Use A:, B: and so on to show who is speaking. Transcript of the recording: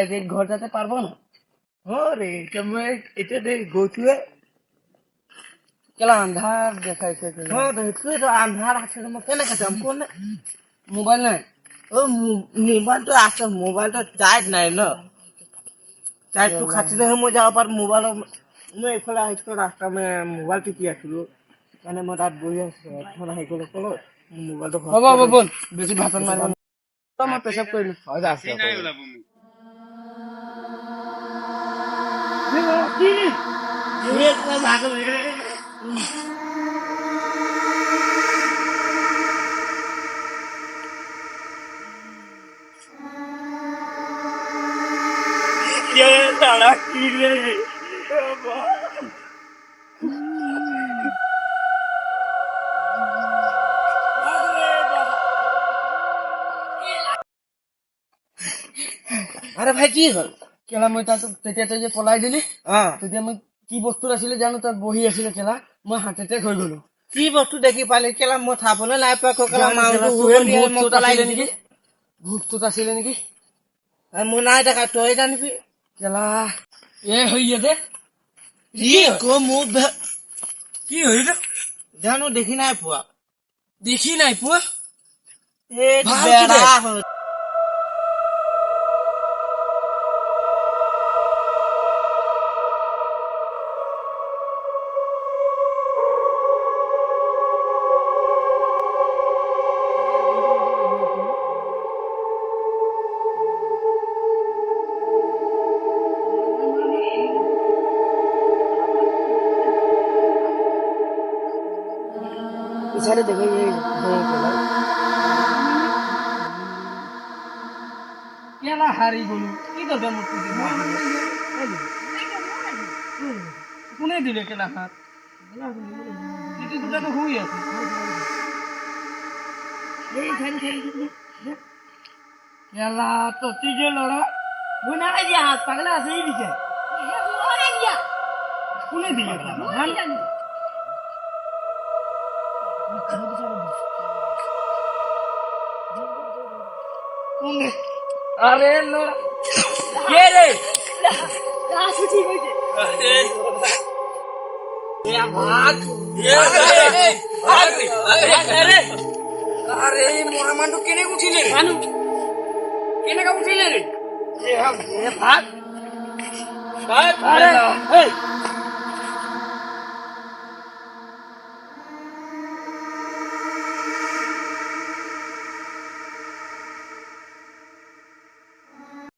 A: এদিক ঘর যেতে পারবো না। রে এটা দেখ গোছুয়ে কেলা আন্ধার দেখাইছে। তুই তো আন্ধার আছে কেনে কাছে কোন মোবাইল নাই। ও মোবাইল তো আছে, মোবাইল তো চার্জ নাই না। চার্জ তো খাচ্ছি দেখে মই যাব পার মোবাইল মই এইফালে আহিছো রাস্তা মে মোবাইল টিপি আছিলো মানে মই তাত বহি আছো এখন আহি গ'লো কলো মোবাইলটো হ'ব হ'ব বল বেছি ভাতত মাৰিব মই পেচাব কৰিলো হয় আছে নাই ওলাব মোক তারা কি রে আরে ভাই কি হল কেলা মই তাত তেতিয়া যে পলাই দিলি তেতিয়া মই কি বস্তু আছিলে জানো তাত বহি আছিলে কেলা মই হাততে হৈ গলো কি বস্তু দেখি পালে কেলা মই থাপলে নাই পাই কেলা মাউটো আছিলে নেকি ভূতটোত আছিলে নেকি মই নাই দেখা তই জানিবি কেলা এ হৈ যে কি কো মোক কি হইল জানো দেখি নাই পোৱা এই বেড়া इशारे देखो ये केला हारी गलु की करबे मत कोने दिले केला हात इति दुटा तो हुई আছে এই খান केला तो तीजे लड़ा बुना जा हाथ पगला सही दिखे ये बुना जा कोने दिले हम अरे लोड़ा ये रे काशी ठीक है अरे या भाग अरे अरे मोरा मांडू केने उठिले मानू केने का उठिले रे ये हम ये भाग अरे